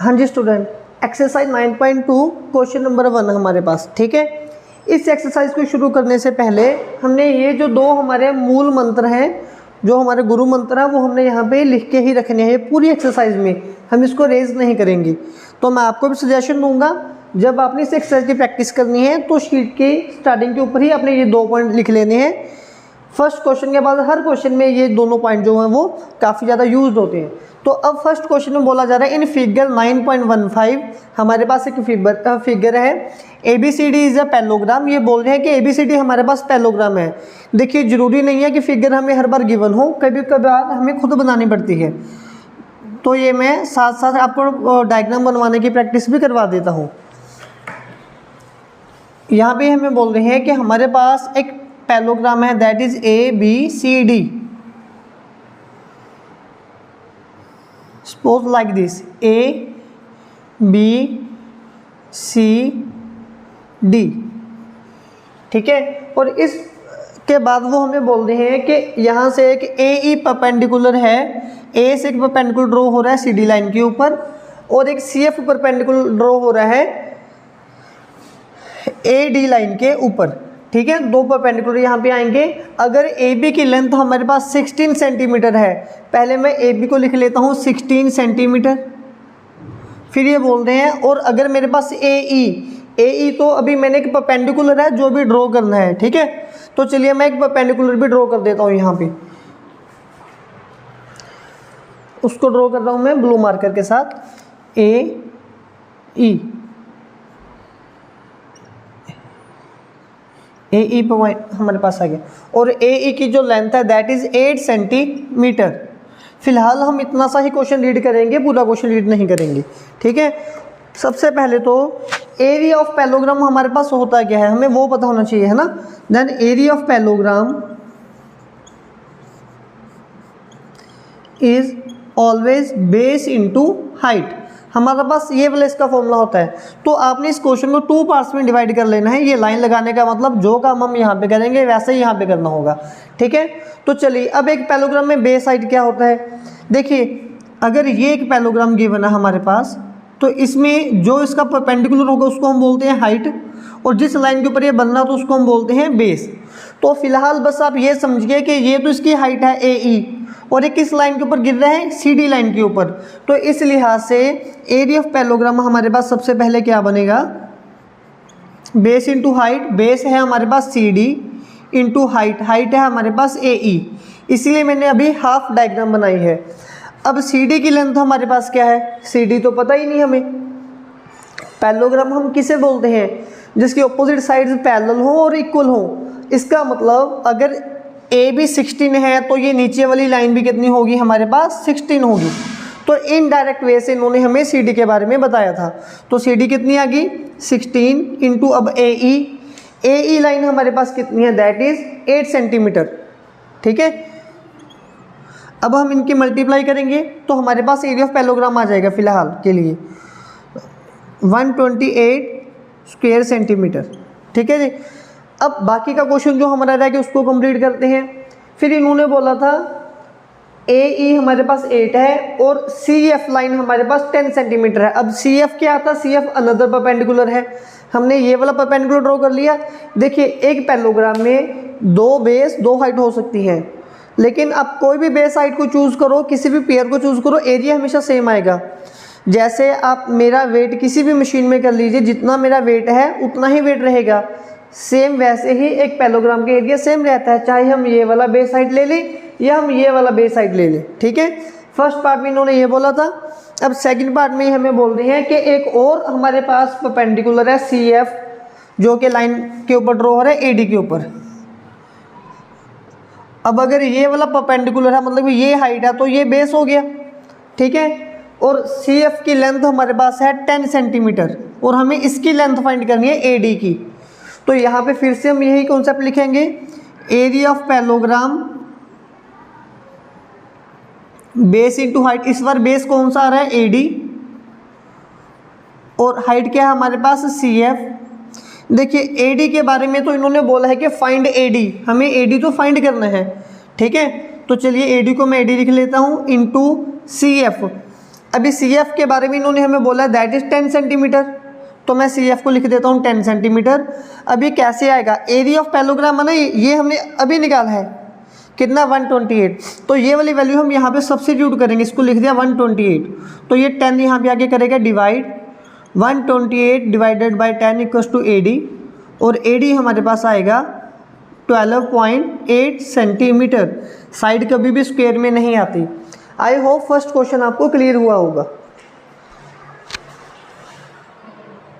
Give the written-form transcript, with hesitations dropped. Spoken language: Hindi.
हाँ जी स्टूडेंट, एक्सरसाइज 9.2 क्वेश्चन नंबर 1 हमारे पास। ठीक है, इस एक्सरसाइज को शुरू करने से पहले हमने ये जो दो हमारे मूल मंत्र हैं, जो हमारे गुरु मंत्र है, वो हमने यहाँ पे लिख के ही रखने हैं। पूरी एक्सरसाइज में हम इसको रेज नहीं करेंगे। तो मैं आपको भी सजेशन दूंगा, जब आपने इस एक्सरसाइज की प्रैक्टिस करनी है तो शीट के स्टार्टिंग के ऊपर ही आपने ये 2 पॉइंट लिख लेने हैं। फर्स्ट क्वेश्चन के बाद हर क्वेश्चन में ये दोनों पॉइंट जो हैं वो काफ़ी ज़्यादा यूज होते हैं। तो अब फर्स्ट क्वेश्चन में बोला जा रहा है, इन फिगर 9.15 हमारे पास एक फिगर है, ABCD इज़ अ पैलोग्राम। ये बोल रहे हैं कि ABCD हमारे पास पैलोग्राम है। देखिए, ज़रूरी नहीं है कि फिगर हमें हर बार गिवन हो, कभी कभार हमें खुद बनानी पड़ती है। तो ये मैं साथ साथ आपको डायग्राम बनवाने की प्रैक्टिस भी करवा देता हूँ। यहाँ पे हमें बोल रहे हैं कि हमारे पास एक पैलोग्राम है, that is ABCD। Suppose like this ABCD। ठीक है, और इसके बाद वो हमें बोल रहे हैं कि यहाँ से एक AE परपेंडिकुलर है, A से एक परपेंडिकुलर ड्रॉ हो रहा है CD लाइन के ऊपर, और एक CF परपेंडिकुलर ड्रॉ हो रहा है AD लाइन के ऊपर। ठीक है, दो परपेंडिकुलर यहाँ पे आएंगे। अगर AB की लेंथ हमारे पास 16 सेंटीमीटर है, पहले मैं AB को लिख लेता हूँ 16 सेंटीमीटर। फिर ये बोल रहे हैं, और अगर मेरे पास AE तो अभी मैंने एक परपेंडिकुलर है जो भी ड्रॉ करना है। ठीक है, तो चलिए मैं एक परपेंडिकुलर भी ड्रॉ कर देता हूँ। यहाँ पे उसको ड्रॉ कर रहा हूँ मैं ब्लू मार्कर के साथ, AE पॉइंट हमारे पास आ गया। और AE की जो लेंथ है दैट इज 8 सेंटीमीटर। फिलहाल हम इतना सा ही क्वेश्चन रीड करेंगे, पूरा क्वेश्चन रीड नहीं करेंगे। ठीक है, सबसे पहले तो एरिया ऑफ पैलोग्राम हमारे पास होता क्या है, हमें वो पता होना चाहिए, है ना। Then area of parallelogram is always base into height. हमारे पास ये वाला इसका फॉर्मूला होता है। तो आपने इस क्वेश्चन को 2 पार्ट्स में डिवाइड कर लेना है। ये लाइन लगाने का मतलब जो काम हम यहाँ पे करेंगे वैसे ही यहाँ पे करना होगा। ठीक है, तो चलिए अब एक पैलोग्राम में बेस हाइट क्या होता है। देखिए, अगर ये एक पैलोग्राम गिवन है हमारे पास, तो इसमें जो इसका परपेंडिकुलर होगा उसको हम बोलते हैं हाइट, और जिस लाइन के ऊपर ये बनना तो उसको हम बोलते हैं बेस। तो फिलहाल बस आप ये समझिए कि ये तो इसकी हाइट है AE, और ये किस लाइन के ऊपर गिर रहा है, CD लाइन के ऊपर। तो इस लिहाज से एरिया ऑफ पैलोग्राम हमारे पास सबसे पहले क्या बनेगा, बेस इंटू हाइट। बेस है हमारे पास CD इंटू हाइट, हाइट है हमारे पास AE, इसलिए मैंने अभी हाफ डायग्राम बनाई है। अब CD की लेंथ हमारे पास क्या है, CD तो पता ही नहीं हमें। पैलोग्राम हम किसे बोलते हैं, जिसकी ऑपोजिट साइड्स पैरेलल हो और इक्वल हो। इसका मतलब अगर AB 16 है तो ये नीचे वाली लाइन भी कितनी होगी, हमारे पास 16 होगी। तो इनडायरेक्ट वे से इन्होंने हमें CD के बारे में बताया था। तो CD कितनी आ गई, 16 इंटू अब AE लाइन हमारे पास कितनी है, दैट इज 8 सेंटीमीटर। ठीक है, अब हम इनकी मल्टीप्लाई करेंगे तो हमारे पास एरिया ऑफ पैलोग्राम आ जाएगा फिलहाल के लिए 128 स्क्वायर सेंटीमीटर। ठीक है जी, अब बाकी का क्वेश्चन जो हमारा रह गया उसको कंप्लीट करते हैं। फिर इन्होंने बोला था AE हमारे पास 8 है और CF लाइन हमारे पास 10 सेंटीमीटर है। अब CF क्या आता है, CF अनदर परपेंडिकुलर है। हमने ये वाला परपेंडिकुलर ड्रॉ कर लिया। देखिए, एक पैलोग्राम में 2 बेस 2 हाइट हो सकती है, लेकिन आप कोई भी बेस हाइट को चूज़ करो, किसी भी पेयर को चूज़ करो, एरिया हमेशा सेम आएगा। जैसे आप मेरा वेट किसी भी मशीन में कर लीजिए, जितना मेरा वेट है उतना ही वेट रहेगा। सेम वैसे ही एक पैलोग्राम का एरिया सेम रहता है, चाहे हम ये वाला बेस हाइट ले लें या हम ये वाला बेस हाइट ले लें। ठीक है, फर्स्ट पार्ट में इन्होंने ये बोला था। अब सेकंड पार्ट में हमें बोल रहे हैं कि एक और हमारे पास परपेंडिकुलर है CF, जो कि लाइन के ऊपर ड्रॉ हो रहा है AD के ऊपर। अब अगर ये वाला परपेंडिकुलर है, मतलब ये हाइट है, तो ये बेस हो गया। ठीक है, और CF की लेंथ हमारे पास है 10 सेंटीमीटर, और हमें इसकी लेंथ फाइंड करनी है AD की। तो यहाँ पे फिर से हम यही कॉन्सेप्ट लिखेंगे, area of parallelogram base into height. इस बार बेस कौन सा आ रहा है, AD, और हाइट क्या है हमारे पास, CF। देखिए, AD के बारे में तो इन्होंने बोला है कि फाइंड AD, हमें AD तो फाइंड करना है। ठीक है, तो चलिए AD को मैं AD लिख लेता हूँ इंटू CF। अभी CF के बारे में इन्होंने हमें बोला दैट इज़ 10 सेंटीमीटर, तो मैं CF को लिख देता हूँ 10 सेंटीमीटर। अभी कैसे आएगा, एरिया ऑफ पैरेललोग्राम है ना, ये हमने अभी निकाला है कितना 128, तो ये वाली वैल्यू हम यहाँ पे सब्स्टिट्यूट करेंगे, इसको लिख दिया 128, तो ये 10 यहाँ पे आगे करेगा divide, 128 divided by 10 equals to AD, और AD हमारे पास आएगा 12.8 सेंटीमीटर। साइड कभी भी स्क्वायर में नहीं आती। आई होप फर्स्ट क्वेश्चन आपको क्लियर हुआ होगा।